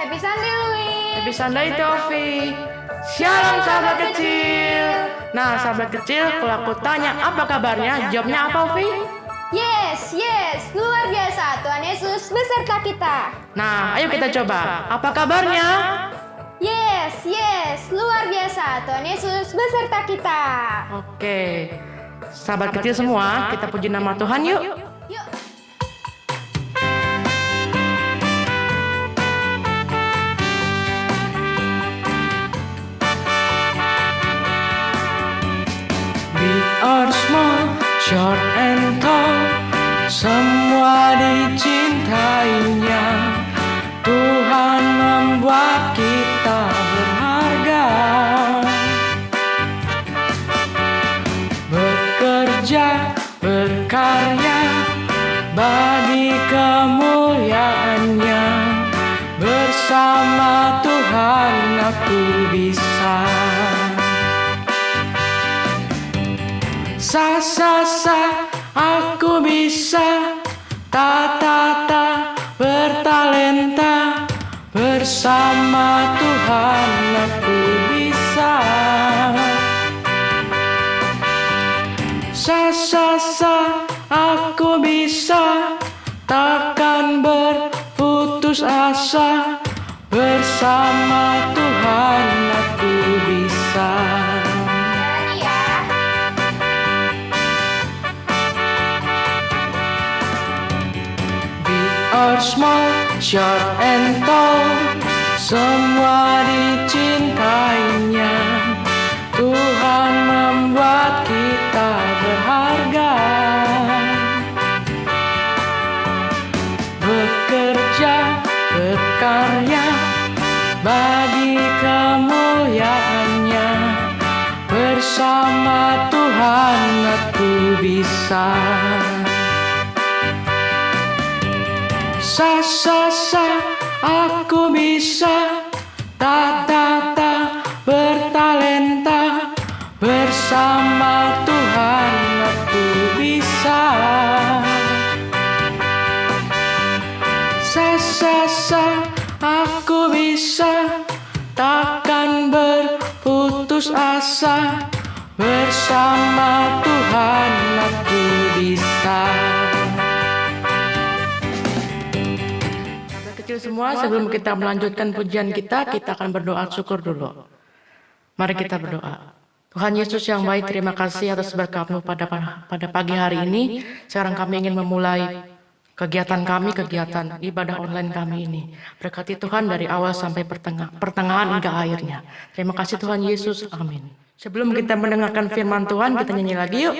Happy Sunday, Louis. Happy Sunday, Tofi. Shalom sahabat kecil. Nah, sahabat kecil, kalau aku tanya apa kabarnya, jawabnya apa, Ovi? Yes, luar biasa. Tuhan Yesus beserta kita. Nah, ayo kita coba. Apa kabarnya? Yes, luar biasa. Tuhan Yesus beserta kita. Oke, sahabat kecil semua, kita puji nama Tuhan yuk. Yuk. Big or small, short and tall, semua dicintainya. Tuhan membuat kita berharga. Bekerja, berkarya bagi kemuliaannya. Bersama Tuhan aku bisa. Aku bisa. Ta bertalenta. Bersama Tuhan aku bisa. Aku bisa. Takkan berputus asa. Bersama Tuhan aku bisa. Or small, short and tall, semua dicintainya. Tuhan membuat kita berharga. Bekerja, berkarya bagi kemuliaannya. Bersama Tuhan aku bisa. Aku bisa. Ta bertalenta. Bersama Tuhan aku bisa. Aku bisa. Takkan berputus asa. Bersama Tuhan aku bisa. Kecil semua, sebelum kita melanjutkan pujian kita akan berdoa syukur dulu. Mari kita berdoa. Tuhan Yesus yang baik, terima kasih atas berkat-Mu pada pagi hari ini. Sekarang kami ingin memulai kegiatan ibadah online kami ini. Berkati Tuhan dari awal sampai pertengahan hingga akhirnya. Terima kasih Tuhan Yesus, amin. Sebelum kita mendengarkan firman Tuhan, kita nyanyi lagi yuk.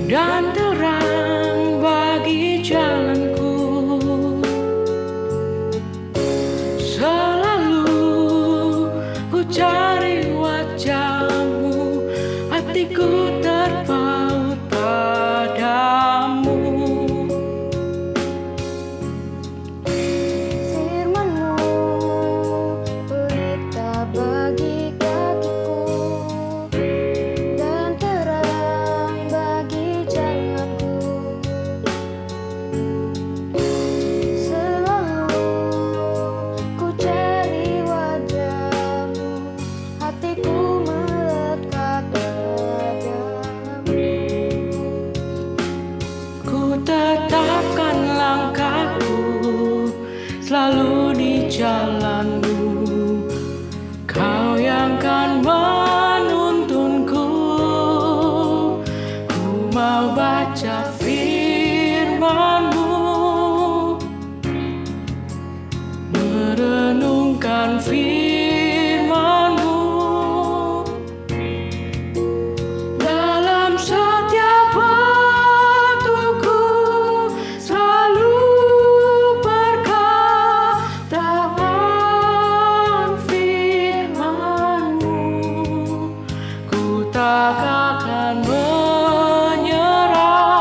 Dan terang bagi jalanku. Selalu ku cari wajah-Mu, hatiku terpaut padamu. Firman-Mu pelita bagi kakiku dan terang bagi jalanku. Selalu ku cari wajah-Mu, hatiku melekat padamu. Ku tetapkan langkahku selalu di jalan-Mu. Kau yang kan menuntunku. Ku mau baca firman-Mu, merenungkan firman-Mu. Dalam setiap waktuku selalu perkataan firman-Mu. Ku tak akan menyerah.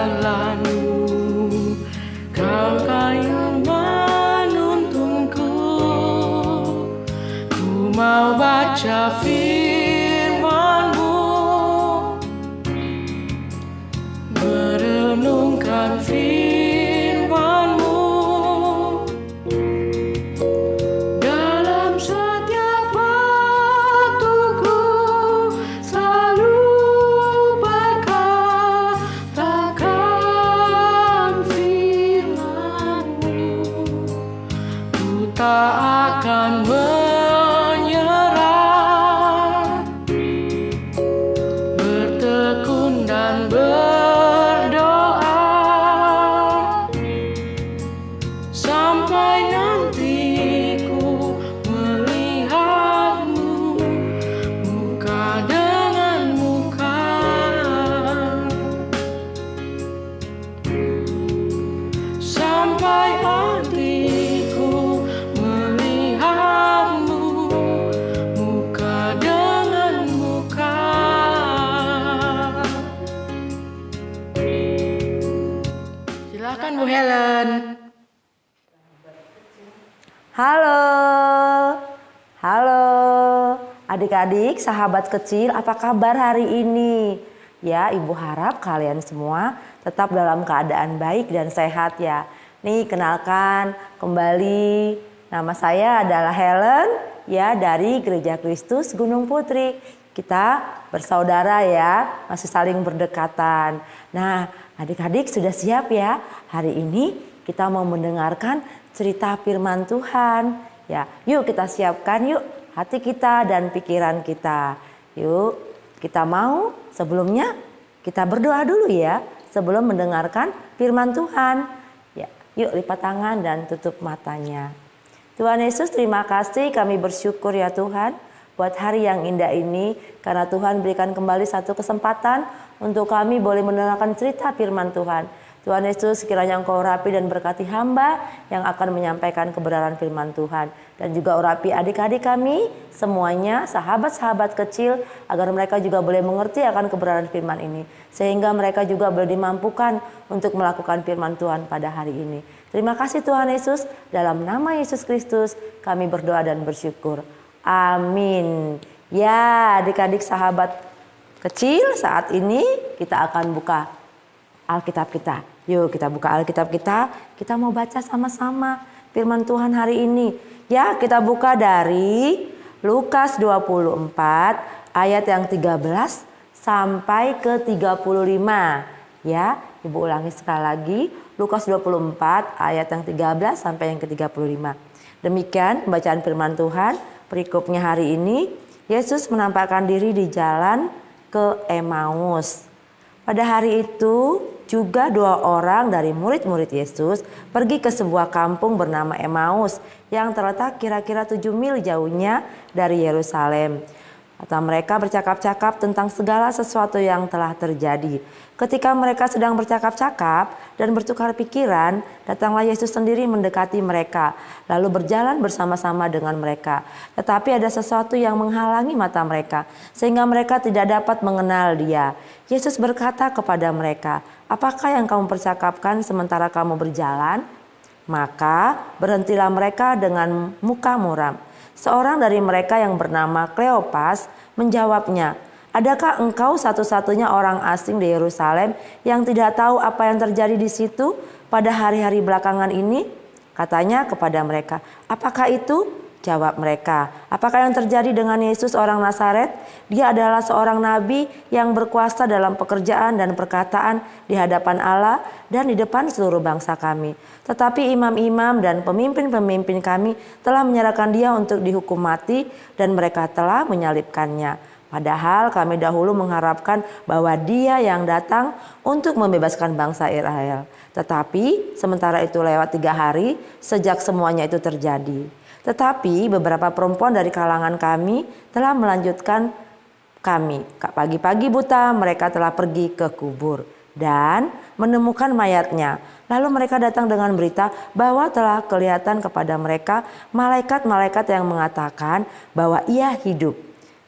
jalanmu, Kau yang menuntunku. Ku mau baca firman-Mu, merenungkan firman-Mu dalam setiap waktuku, selalu berkatakan firman-Mu. Ku tak akan menyerah, bertekun dan berdoa sampai nanti ku melihat-Mu muka dengan muka. Sampai hatiku melihat-Mu muka dengan muka. Silakan Bu Helen. Halo, halo adik-adik, sahabat kecil, apa kabar hari ini? Ya, Ibu harap kalian semua tetap dalam keadaan baik dan sehat ya. Nih, kenalkan kembali, nama saya adalah Helen ya, dari Gereja Kristus Gunung Putri. Kita bersaudara ya, masih saling berdekatan. Nah, adik-adik sudah siap ya? Hari ini kita mau mendengarkan cerita firman Tuhan. Ya, yuk kita siapkan yuk hati kita dan pikiran kita. Yuk, kita mau sebelumnya kita berdoa dulu ya sebelum mendengarkan firman Tuhan. Ya, yuk lipat tangan dan tutup matanya. Tuhan Yesus, terima kasih, kami bersyukur ya Tuhan buat hari yang indah ini, karena Tuhan berikan kembali satu kesempatan untuk kami boleh mendengarkan cerita firman Tuhan. Tuhan Yesus, kiranya Engkau urapi dan berkati hamba yang akan menyampaikan kebenaran firman Tuhan. Dan juga urapi adik-adik kami semuanya, sahabat-sahabat kecil, agar mereka juga boleh mengerti akan kebenaran firman ini. Sehingga mereka juga boleh dimampukan untuk melakukan firman Tuhan pada hari ini. Terima kasih Tuhan Yesus, dalam nama Yesus Kristus kami berdoa dan bersyukur. Amin. Ya, adik-adik sahabat kecil, saat ini kita akan buka Alkitab kita. Yuk kita buka Alkitab kita mau baca sama-sama firman Tuhan hari ini. Ya, kita buka dari Lukas 24 ayat yang 13 sampai ke 35. Ya, Ibu ulangi sekali lagi, Lukas 24 ayat yang 13 sampai yang ke 35. Demikian pembacaan firman Tuhan. Perikopnya hari ini, Yesus menampakkan diri di jalan ke Emmaus. Pada hari itu juga 2 orang dari murid-murid Yesus pergi ke sebuah kampung bernama Emmaus yang terletak kira-kira 7 mil jauhnya dari Yerusalem. Atau mereka bercakap-cakap tentang segala sesuatu yang telah terjadi. Ketika mereka sedang bercakap-cakap dan bertukar pikiran, datanglah Yesus sendiri mendekati mereka, lalu berjalan bersama-sama dengan mereka. Tetapi ada sesuatu yang menghalangi mata mereka, sehingga mereka tidak dapat mengenal Dia. Yesus berkata kepada mereka, "Apakah yang kamu percakapkan sementara kamu berjalan?" Maka berhentilah mereka dengan muka muram. Seorang dari mereka yang bernama Kleopas menjawabnya, "Adakah engkau satu-satunya orang asing di Yerusalem yang tidak tahu apa yang terjadi di situ pada hari-hari belakangan ini?" Katanya kepada mereka, "Apakah itu?" Jawab mereka, "Apakah yang terjadi dengan Yesus orang Nazaret? Dia adalah seorang nabi yang berkuasa dalam pekerjaan dan perkataan di hadapan Allah dan di depan seluruh bangsa kami. Tetapi imam-imam dan pemimpin-pemimpin kami telah menyerahkan dia untuk dihukum mati dan mereka telah menyalibkannya. Padahal kami dahulu mengharapkan bahwa dia yang datang untuk membebaskan bangsa Israel. Tetapi sementara itu lewat 3 hari sejak semuanya itu terjadi. Tetapi beberapa perempuan dari kalangan kami telah melanjutkan kami. Pagi-pagi buta mereka telah pergi ke kubur dan menemukan mayatnya. Lalu mereka datang dengan berita bahwa telah kelihatan kepada mereka malaikat-malaikat yang mengatakan bahwa ia hidup.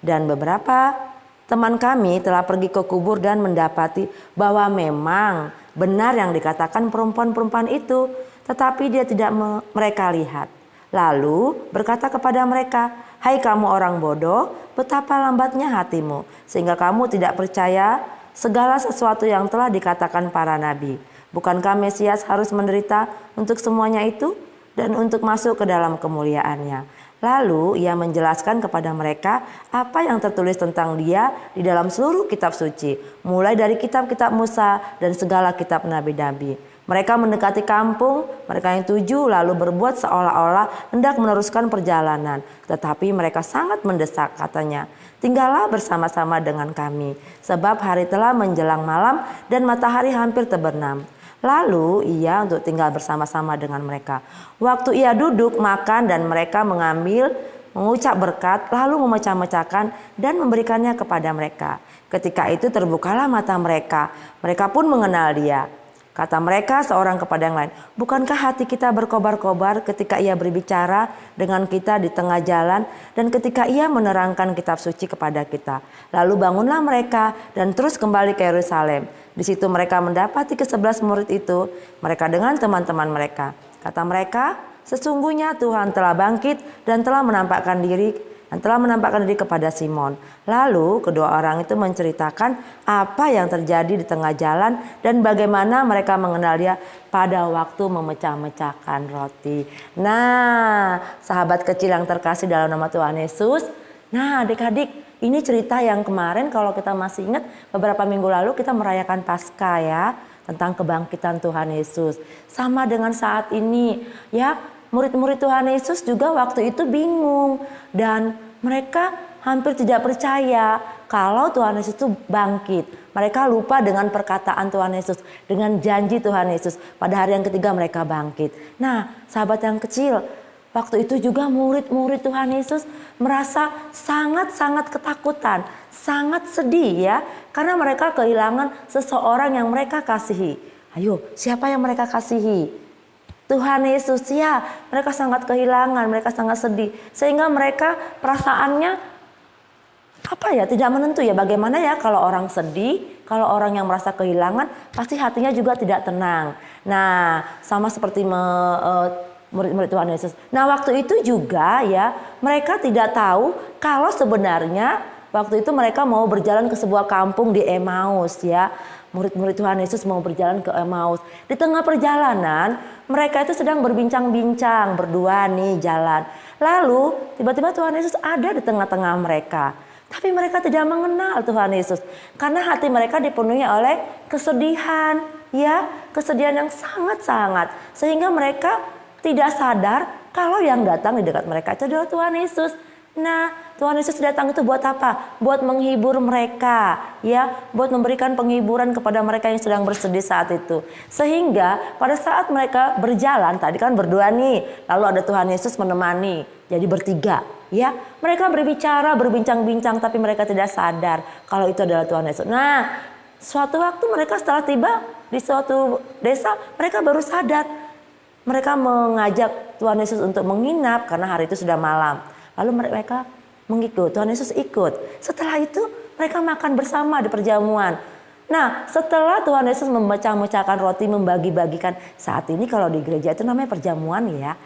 Dan beberapa teman kami telah pergi ke kubur dan mendapati bahwa memang benar yang dikatakan perempuan-perempuan itu, tetapi dia tidak mereka lihat. Lalu berkata kepada mereka, "Hai kamu orang bodoh, betapa lambatnya hatimu, sehingga kamu tidak percaya segala sesuatu yang telah dikatakan para nabi. Bukankah Mesias harus menderita untuk semuanya itu dan untuk masuk ke dalam kemuliaannya?" Lalu ia menjelaskan kepada mereka apa yang tertulis tentang dia di dalam seluruh kitab suci, mulai dari kitab-kitab Musa dan segala kitab nabi-nabi. Mereka mendekati kampung mereka yang tuju, lalu berbuat seolah-olah hendak meneruskan perjalanan. Tetapi mereka sangat mendesak, katanya, "Tinggallah bersama-sama dengan kami, sebab hari telah menjelang malam dan matahari hampir terbenam." Lalu ia untuk tinggal bersama-sama dengan mereka. Waktu ia duduk makan dan mereka mengucap berkat, lalu memecah-mecahkan dan memberikannya kepada mereka. Ketika itu terbukalah mata mereka, mereka pun mengenal dia. Kata mereka seorang kepada yang lain, "Bukankah hati kita berkobar-kobar ketika ia berbicara dengan kita di tengah jalan dan ketika ia menerangkan kitab suci kepada kita?" Lalu bangunlah mereka dan terus kembali ke Yerusalem. Di situ mereka mendapati ke-11 murid itu, mereka dengan teman-teman mereka. Kata mereka, "Sesungguhnya Tuhan telah bangkit dan telah menampakkan diri kepada Simon." Lalu kedua orang itu menceritakan apa yang terjadi di tengah jalan dan bagaimana mereka mengenal dia pada waktu memecah-mecahkan roti. Nah, sahabat kecil yang terkasih dalam nama Tuhan Yesus. Nah, adik-adik, ini cerita yang kemarin kalau kita masih ingat beberapa minggu lalu kita merayakan Paskah ya, tentang kebangkitan Tuhan Yesus. Sama dengan saat ini ya, murid-murid Tuhan Yesus juga waktu itu bingung dan mereka hampir tidak percaya kalau Tuhan Yesus itu bangkit. Mereka lupa dengan perkataan Tuhan Yesus, dengan janji Tuhan Yesus. Pada hari yang ketiga mereka bangkit. Nah, sahabat yang kecil, waktu itu juga murid-murid Tuhan Yesus merasa sangat-sangat ketakutan, sangat sedih ya. Karena mereka kehilangan seseorang yang mereka kasihi. Ayo, siapa yang mereka kasihi? Tuhan Yesus ya. Mereka sangat kehilangan, mereka sangat sedih. Sehingga mereka perasaannya tidak menentu ya. Bagaimana ya kalau orang sedih, kalau orang yang merasa kehilangan pasti hatinya juga tidak tenang. Nah, sama seperti murid-murid Tuhan Yesus. Nah, waktu itu juga ya, mereka tidak tahu kalau sebenarnya waktu itu mereka mau berjalan ke sebuah kampung di Emmaus ya. Murid-murid Tuhan Yesus mau berjalan ke Emmaus. Di tengah perjalanan, mereka itu sedang berbincang-bincang, berdua nih jalan. Lalu tiba-tiba Tuhan Yesus ada di tengah-tengah mereka. Tapi mereka tidak mengenal Tuhan Yesus. Karena hati mereka dipenuhi oleh kesedihan. Ya, kesedihan yang sangat-sangat. Sehingga mereka tidak sadar kalau yang datang di dekat mereka itu adalah Tuhan Yesus. Nah, Tuhan Yesus datang itu buat apa? Buat menghibur mereka, ya, buat memberikan penghiburan kepada mereka yang sedang bersedih saat itu. Sehingga pada saat mereka berjalan, tadi kan berdua nih, lalu ada Tuhan Yesus menemani, jadi bertiga, ya. Mereka berbicara, berbincang-bincang, tapi mereka tidak sadar kalau itu adalah Tuhan Yesus. Nah, suatu waktu mereka setelah tiba di suatu desa, mereka baru sadar. Mereka mengajak Tuhan Yesus untuk menginap karena hari itu sudah malam. Lalu mereka mengikut, Tuhan Yesus ikut. Setelah itu mereka makan bersama di perjamuan. Nah, setelah Tuhan Yesus memecah-mecahkan roti, membagi-bagikan. Saat ini kalau di gereja itu namanya perjamuan ya.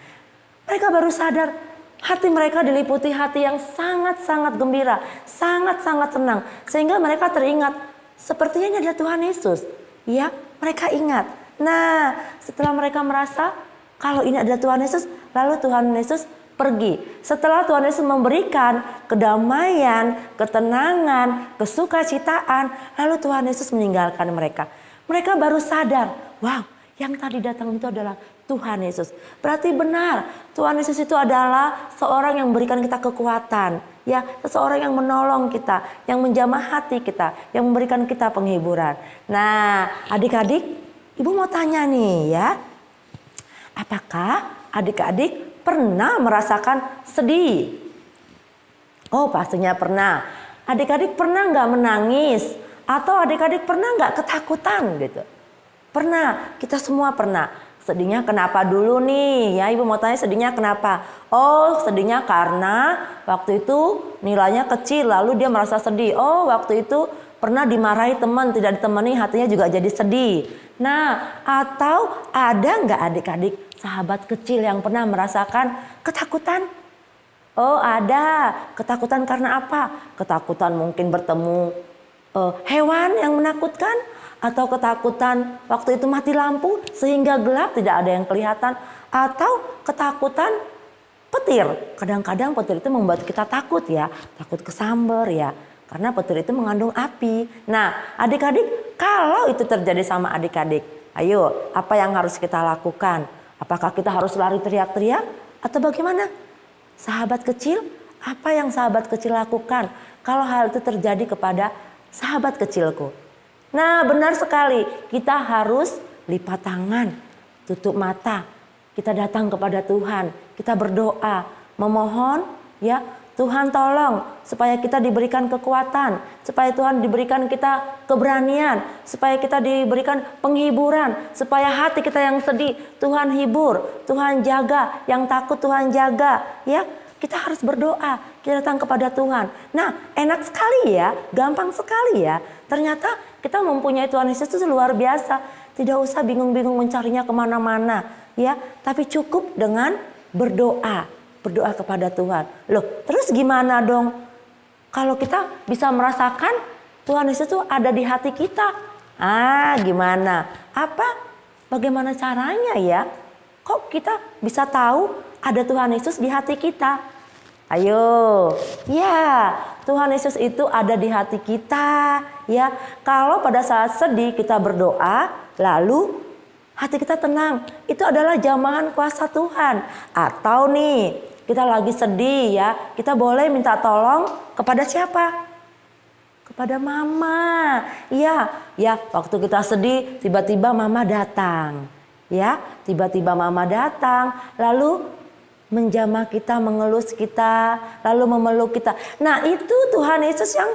Mereka baru sadar, hati mereka diliputi hati yang sangat-sangat gembira, sangat-sangat senang. Sehingga mereka teringat, sepertinya ini adalah Tuhan Yesus. Ya, mereka ingat. Nah, setelah mereka merasa kalau ini adalah Tuhan Yesus, lalu Tuhan Yesus pergi. Setelah Tuhan Yesus memberikan kedamaian, ketenangan, kesukacitaan, lalu Tuhan Yesus meninggalkan mereka. Mereka baru sadar, wow, yang tadi datang itu adalah Tuhan Yesus. Berarti benar, Tuhan Yesus itu adalah seorang yang memberikan kita kekuatan, ya, seseorang yang menolong kita, yang menjamah hati kita, yang memberikan kita penghiburan. Nah, adik-adik, Ibu mau tanya nih ya, apakah adik-adik pernah merasakan sedih? Oh, pastinya pernah. Adik-adik pernah nggak menangis? Atau adik-adik pernah nggak ketakutan gitu? Pernah, kita semua pernah. Sedihnya kenapa dulu nih? Ya, Ibu mau tanya sedihnya kenapa? Oh, sedihnya karena waktu itu nilainya kecil lalu dia merasa sedih. Oh, waktu itu pernah dimarahi teman, tidak ditemani, hatinya juga jadi sedih. Nah, atau ada nggak adik-adik sahabat kecil yang pernah merasakan ketakutan? Oh ada, ketakutan karena apa? Ketakutan mungkin bertemu hewan yang menakutkan, atau ketakutan waktu itu mati lampu sehingga gelap tidak ada yang kelihatan, atau ketakutan petir. Kadang-kadang petir itu membuat kita takut ya, takut kesamber ya, karena petir itu mengandung api. Nah adik-adik, kalau itu terjadi sama adik-adik, ayo apa yang harus kita lakukan? Apakah kita harus lari teriak-teriak atau bagaimana? Sahabat kecil, apa yang sahabat kecil lakukan kalau hal itu terjadi kepada sahabat kecilku? Nah benar sekali, kita harus lipat tangan, tutup mata. Kita datang kepada Tuhan, kita berdoa, memohon ya Tuhan tolong supaya kita diberikan kekuatan, supaya Tuhan diberikan kita keberanian, supaya kita diberikan penghiburan, supaya hati kita yang sedih Tuhan hibur, Tuhan jaga, yang takut Tuhan jaga ya. Kita harus berdoa, kita datang kepada Tuhan. Nah enak sekali ya, gampang sekali ya. Ternyata kita mempunyai Tuhan Yesus itu luar biasa. Tidak usah bingung-bingung mencarinya kemana-mana ya. Tapi cukup dengan berdoa, berdoa kepada Tuhan. Loh terus gimana dong? Kalau kita bisa merasakan Tuhan Yesus itu ada di hati kita. Gimana? Bagaimana caranya ya? Kok kita bisa tahu ada Tuhan Yesus di hati kita? Ayo, ya Tuhan Yesus itu ada di hati kita ya. Kalau pada saat sedih kita berdoa, lalu hati kita tenang, itu adalah jamahan kuasa Tuhan. Atau nih, kita lagi sedih ya, kita boleh minta tolong kepada siapa? Kepada mama. Ya, waktu kita sedih, tiba-tiba mama datang. Ya, tiba-tiba mama datang, lalu menjamah kita, mengelus kita, lalu memeluk kita. Nah itu Tuhan Yesus yang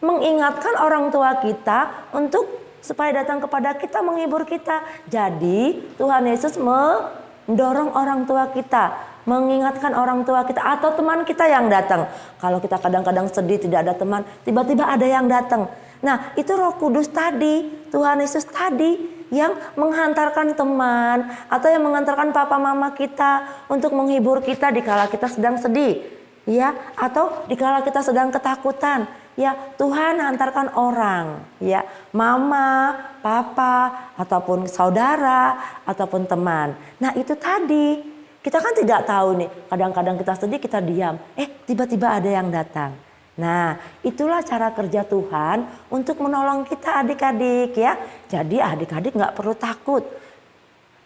mengingatkan orang tua kita untuk supaya datang kepada kita, menghibur kita. Jadi Tuhan Yesus mendorong orang tua kita, mengingatkan orang tua kita atau teman kita yang datang. Kalau kita kadang-kadang sedih tidak ada teman, tiba-tiba ada yang datang. Nah itu Roh Kudus tadi, Tuhan Yesus tadi yang menghantarkan teman atau yang mengantarkan papa mama kita untuk menghibur kita dikala kita sedang sedih ya, atau dikala kita sedang ketakutan ya. Tuhan hantarkan orang ya, mama, papa, ataupun saudara, ataupun teman. Nah itu tadi, kita kan tidak tahu nih, kadang-kadang kita sedih kita diam, tiba-tiba ada yang datang. Nah itulah cara kerja Tuhan untuk menolong kita adik-adik ya. Jadi adik-adik gak perlu takut,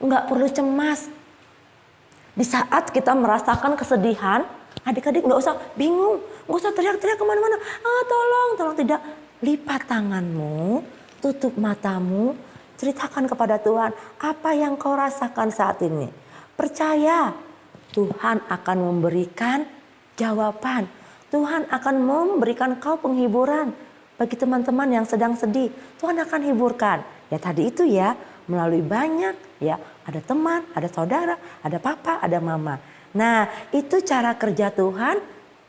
gak perlu cemas. Di saat kita merasakan kesedihan, adik-adik gak usah bingung, gak usah teriak-teriak kemana-mana. Tolong tidak. Lipat tanganmu, tutup matamu, ceritakan kepada Tuhan apa yang kau rasakan saat ini. Percaya Tuhan akan memberikan jawaban. Tuhan akan memberikan kau penghiburan. Bagi teman-teman yang sedang sedih, Tuhan akan hiburkan. Ya tadi itu ya, melalui banyak ya, ada teman, ada saudara, ada papa, ada mama. Nah itu cara kerja Tuhan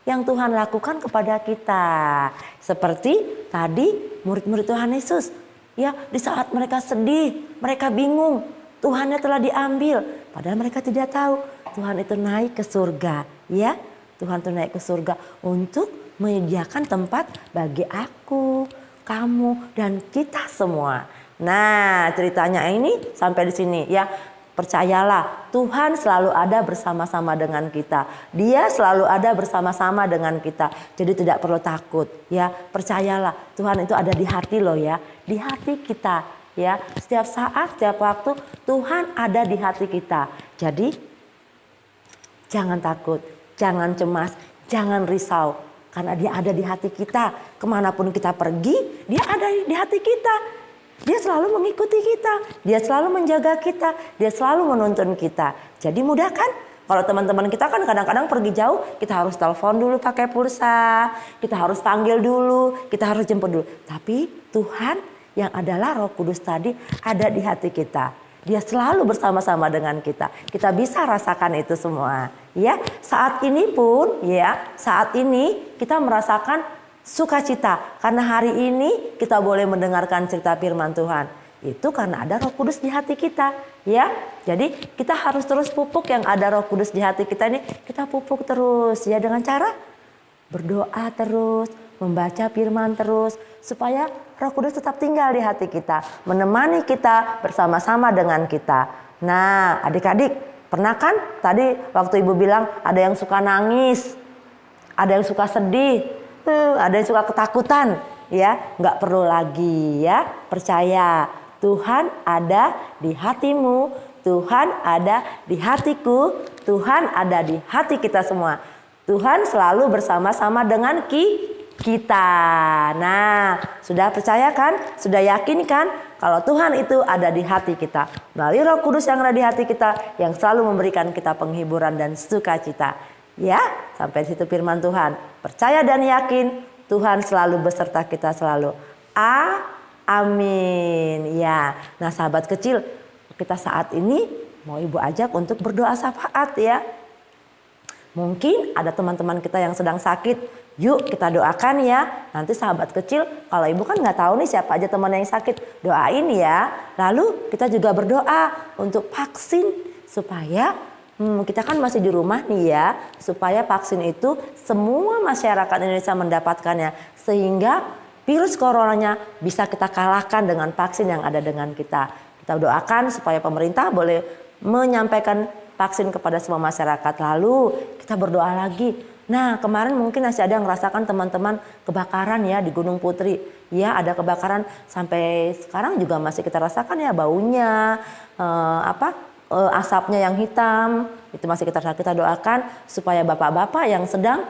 yang Tuhan lakukan kepada kita. Seperti tadi murid-murid Tuhan Yesus. Ya di saat mereka sedih, mereka bingung, Tuhannya telah diambil. Padahal mereka tidak tahu, Tuhan itu naik ke surga ya. Tuhan itu naik ke surga untuk menyediakan tempat bagi aku, kamu, dan kita semua. Nah ceritanya ini sampai di sini ya. Percayalah Tuhan selalu ada bersama-sama dengan kita. Dia selalu ada bersama-sama dengan kita. Jadi tidak perlu takut ya. Percayalah Tuhan itu ada di hati lo ya. Di hati kita ya. Setiap saat, setiap waktu Tuhan ada di hati kita. Jadi jangan takut. Jangan cemas, jangan risau. Karena dia ada di hati kita. Kemanapun kita pergi, dia ada di hati kita. Dia selalu mengikuti kita. Dia selalu menjaga kita. Dia selalu menuntun kita. Jadi mudah kan? Kalau teman-teman kita kan kadang-kadang pergi jauh, kita harus telepon dulu pakai pulsa. Kita harus panggil dulu, kita harus jemput dulu. Tapi Tuhan yang adalah Roh Kudus tadi ada di hati kita. Dia selalu bersama-sama dengan kita. Kita bisa rasakan itu semua. Ya, saat ini pun ya, saat ini kita merasakan sukacita. Karena hari ini kita boleh mendengarkan cerita firman Tuhan. Itu karena ada Roh Kudus di hati kita, ya. Jadi kita harus terus pupuk yang ada Roh Kudus di hati kita ini, kita pupuk terus ya dengan cara berdoa terus, membaca firman terus, supaya Roh Kudus tetap tinggal di hati kita, menemani kita bersama-sama dengan kita. Nah, adik-adik, pernah kan tadi waktu Ibu bilang ada yang suka nangis, ada yang suka sedih, ada yang suka ketakutan, ya, nggak perlu lagi ya, percaya Tuhan ada di hatimu, Tuhan ada di hatiku, Tuhan ada di hati kita semua. Tuhan selalu bersama-sama dengan kita. Nah, sudah percaya kan? Sudah yakin kan? Kalau Tuhan itu ada di hati kita. Melalui Roh Kudus yang ada di hati kita, yang selalu memberikan kita penghiburan dan sukacita. Ya, sampai situ firman Tuhan. Percaya dan yakin, Tuhan selalu beserta kita selalu. Amin. Ya, nah sahabat kecil, kita saat ini mau Ibu ajak untuk berdoa syafaat ya. Mungkin ada teman-teman kita yang sedang sakit, yuk kita doakan ya. Nanti sahabat kecil, kalau Ibu kan nggak tahu nih siapa aja teman yang sakit, doain ya. Lalu kita juga berdoa untuk vaksin supaya kita kan masih di rumah nih ya, supaya vaksin itu semua masyarakat Indonesia mendapatkannya, sehingga virus coronanya bisa kita kalahkan dengan vaksin yang ada dengan kita. Kita doakan supaya pemerintah boleh menyampaikan vaksin kepada semua masyarakat. Lalu kita berdoa lagi. Nah, kemarin mungkin masih ada yang merasakan teman-teman kebakaran ya di Gunung Putri. Ya, ada kebakaran sampai sekarang juga masih kita rasakan ya, baunya, asapnya yang hitam. Itu masih kita doakan supaya bapak-bapak yang sedang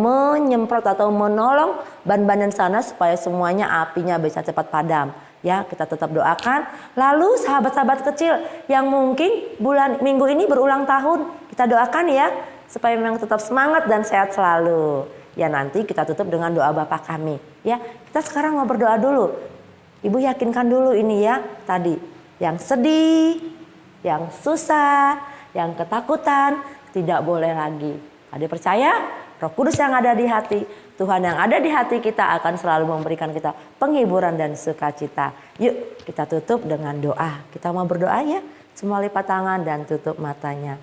menyemprot atau menolong ban-ban di sana supaya semuanya apinya bisa cepat padam. Ya, kita tetap doakan. Lalu sahabat-sahabat kecil yang mungkin minggu ini berulang tahun, kita doakan ya supaya memang tetap semangat dan sehat selalu. Ya, nanti kita tutup dengan doa Bapa kami. Ya, kita sekarang mau berdoa dulu. Ibu yakinkan dulu ini ya, tadi yang sedih, yang susah, yang ketakutan tidak boleh lagi. Adik percaya Roh Kudus yang ada di hati, Tuhan yang ada di hati kita akan selalu memberikan kita penghiburan dan sukacita. Yuk kita tutup dengan doa. Kita mau berdoa ya. Semua lipat tangan dan tutup matanya.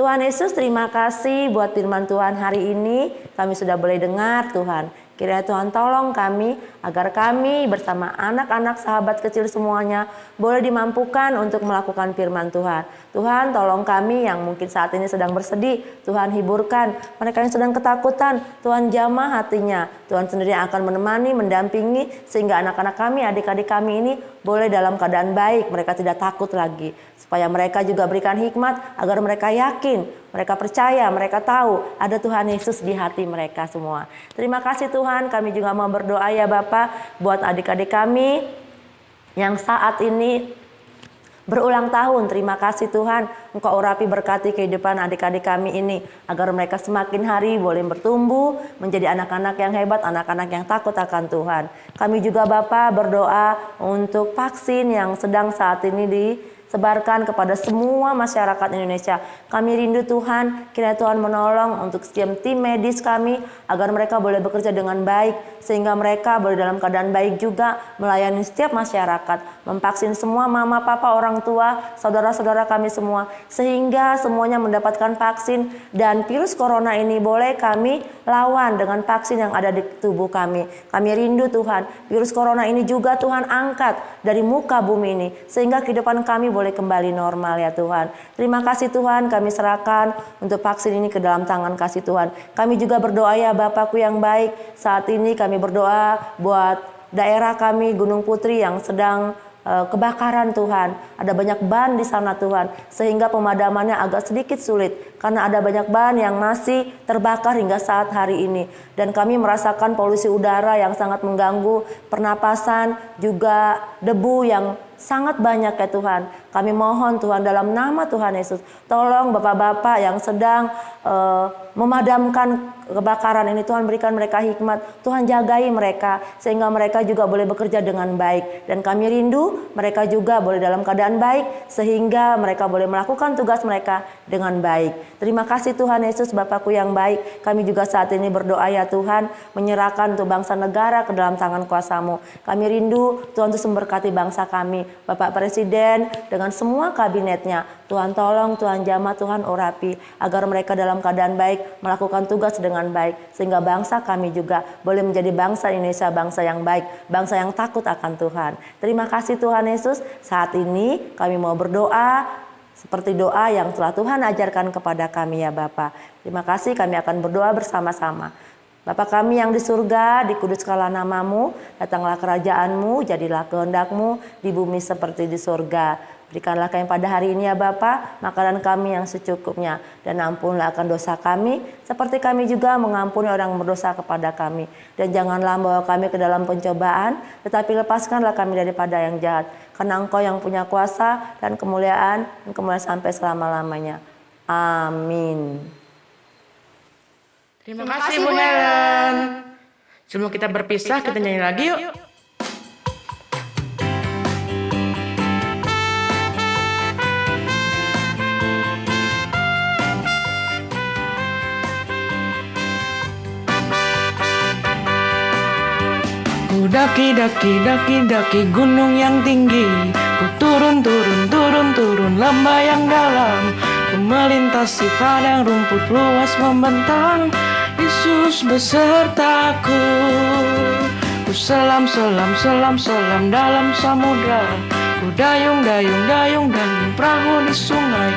Tuhan Yesus, terima kasih buat firman Tuhan hari ini. Kami sudah boleh dengar Tuhan. Kiranya Tuhan tolong kami agar kami bersama anak-anak sahabat kecil semuanya boleh dimampukan untuk melakukan firman Tuhan. Tuhan tolong kami yang mungkin saat ini sedang bersedih, Tuhan hiburkan. Mereka yang sedang ketakutan, Tuhan jamah hatinya. Tuhan sendiri akan menemani, mendampingi sehingga anak-anak kami, adik-adik kami ini boleh dalam keadaan baik. Mereka tidak takut lagi. Supaya mereka juga berikan hikmat agar mereka yakin, mereka percaya, mereka tahu ada Tuhan Yesus di hati mereka semua. Terima kasih Tuhan, kami juga mau berdoa ya Bapak buat adik-adik kami yang saat ini berulang tahun. Terima kasih Tuhan, Engkau urapi berkati kehidupan adik-adik kami ini agar mereka semakin hari boleh bertumbuh menjadi anak-anak yang hebat, anak-anak yang takut akan Tuhan. Kami juga Bapak berdoa untuk vaksin yang sedang saat ini disebarkan kepada semua masyarakat Indonesia. Kami rindu Tuhan, kiranya Tuhan menolong untuk setiap tim medis kami agar mereka boleh bekerja dengan baik sehingga mereka boleh dalam keadaan baik juga melayani setiap masyarakat, memvaksin semua mama, papa, orang tua, saudara-saudara kami semua sehingga semuanya mendapatkan vaksin dan virus corona ini boleh kami lawan dengan vaksin yang ada di tubuh kami. Kami rindu Tuhan, virus corona ini juga Tuhan angkat dari muka bumi ini sehingga kehidupan kami boleh kembali normal ya Tuhan. Terima kasih Tuhan, kami serahkan untuk vaksin ini ke dalam tangan kasih Tuhan. Kami juga berdoa ya Bapakku yang baik, saat ini kami berdoa buat daerah kami Gunung Putri yang sedang kebakaran Tuhan. Ada banyak ban di sana Tuhan, sehingga pemadamannya agak sedikit sulit karena ada banyak ban yang masih terbakar hingga saat hari ini. Dan kami merasakan polusi udara yang sangat mengganggu pernapasan, juga debu yang sangat banyak ya Tuhan. Kami mohon Tuhan dalam nama Tuhan Yesus, tolong bapak-bapak yang sedang memadamkan kebakaran ini, Tuhan berikan mereka hikmat, Tuhan jagai mereka sehingga mereka juga boleh bekerja dengan baik. Dan kami rindu mereka juga boleh dalam keadaan baik sehingga mereka boleh melakukan tugas mereka dengan baik. Terima kasih Tuhan Yesus, Bapakku yang baik. Kami juga saat ini berdoa ya Tuhan, menyerahkan untuk bangsa negara ke dalam tangan kuasa-Mu. Kami rindu Tuhan untuk memberkati bangsa kami, Bapak Presiden dengan semua kabinetnya. Tuhan tolong, Tuhan jamah, Tuhan urapi agar mereka dalam keadaan baik melakukan tugas dengan baik sehingga bangsa kami juga boleh menjadi bangsa Indonesia, bangsa yang baik, bangsa yang takut akan Tuhan. Terima kasih Tuhan Yesus. Saat ini kami mau berdoa seperti doa yang telah Tuhan ajarkan kepada kami ya Bapa. Terima kasih, kami akan berdoa bersama-sama. Bapa kami yang di surga, dikuduskanlah namamu, datanglah kerajaan-Mu, jadilah kehendak-Mu di bumi seperti di surga. Berikanlah kami pada hari ini ya Bapa, makanan kami yang secukupnya, dan ampunlah akan dosa kami, seperti kami juga mengampuni orang yang berdosa kepada kami. Dan janganlah membawa kami ke dalam pencobaan, tetapi lepaskanlah kami daripada yang jahat. Karena Engkau yang punya kuasa dan kemuliaan sampai selama-lamanya. Amin. Terima kasih Bu Helen. Sebelum kita berpisah, kita nyanyi lagi yuk. Ku daki gunung yang tinggi, ku turun lembah yang dalam, ku melintasi padang rumput luas membentang. Yesus besertaku, ku selam dalam samudra, ku dayung perahu di sungai,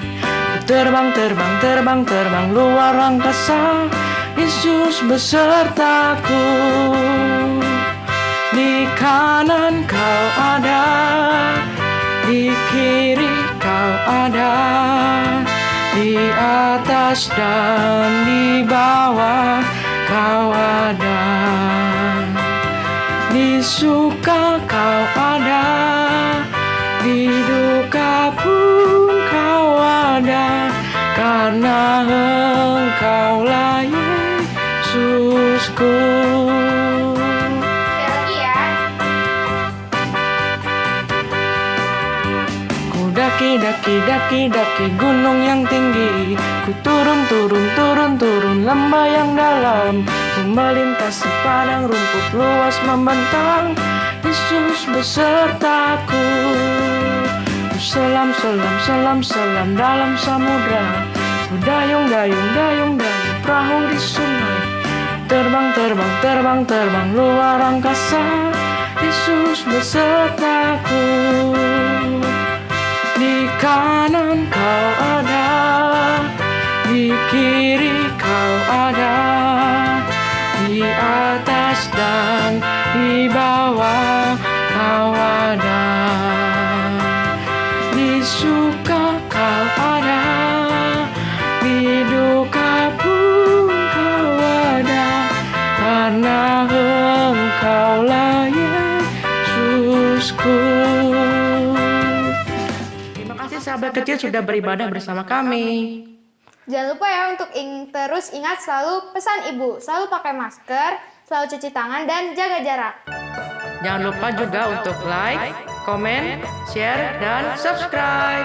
ku terbang luar angkasa. Yesus besertaku. Di kanan Kau ada, di kiri Kau ada, di atas dan di bawah Kau ada. Di suka Kau ada, di duka pun Kau ada, karena Engkaulah Yesusku. Daki gunung yang tinggi, ku turun lembah yang dalam, ku melintasi padang rumput luas membentang. Yesus besertaku, ku selam dalam samudra, ku dayung perahu di sungai, terbang luar angkasa. Yesus besertaku. Di kanan Kau ada, di kiri Kau ada, di atas dan di bawah Kau ada. Di suka Kau ada, di duka pun Kau ada, karena Engkaulah Yesusku. Sahabat kecil sudah beribadah bersama kami. Jangan lupa ya untuk terus ingat selalu pesan Ibu, selalu pakai masker, selalu cuci tangan dan jaga jarak. Jangan lupa juga untuk like, komen, share, dan subscribe.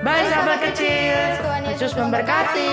Bye sahabat kecil. Yesus memberkati.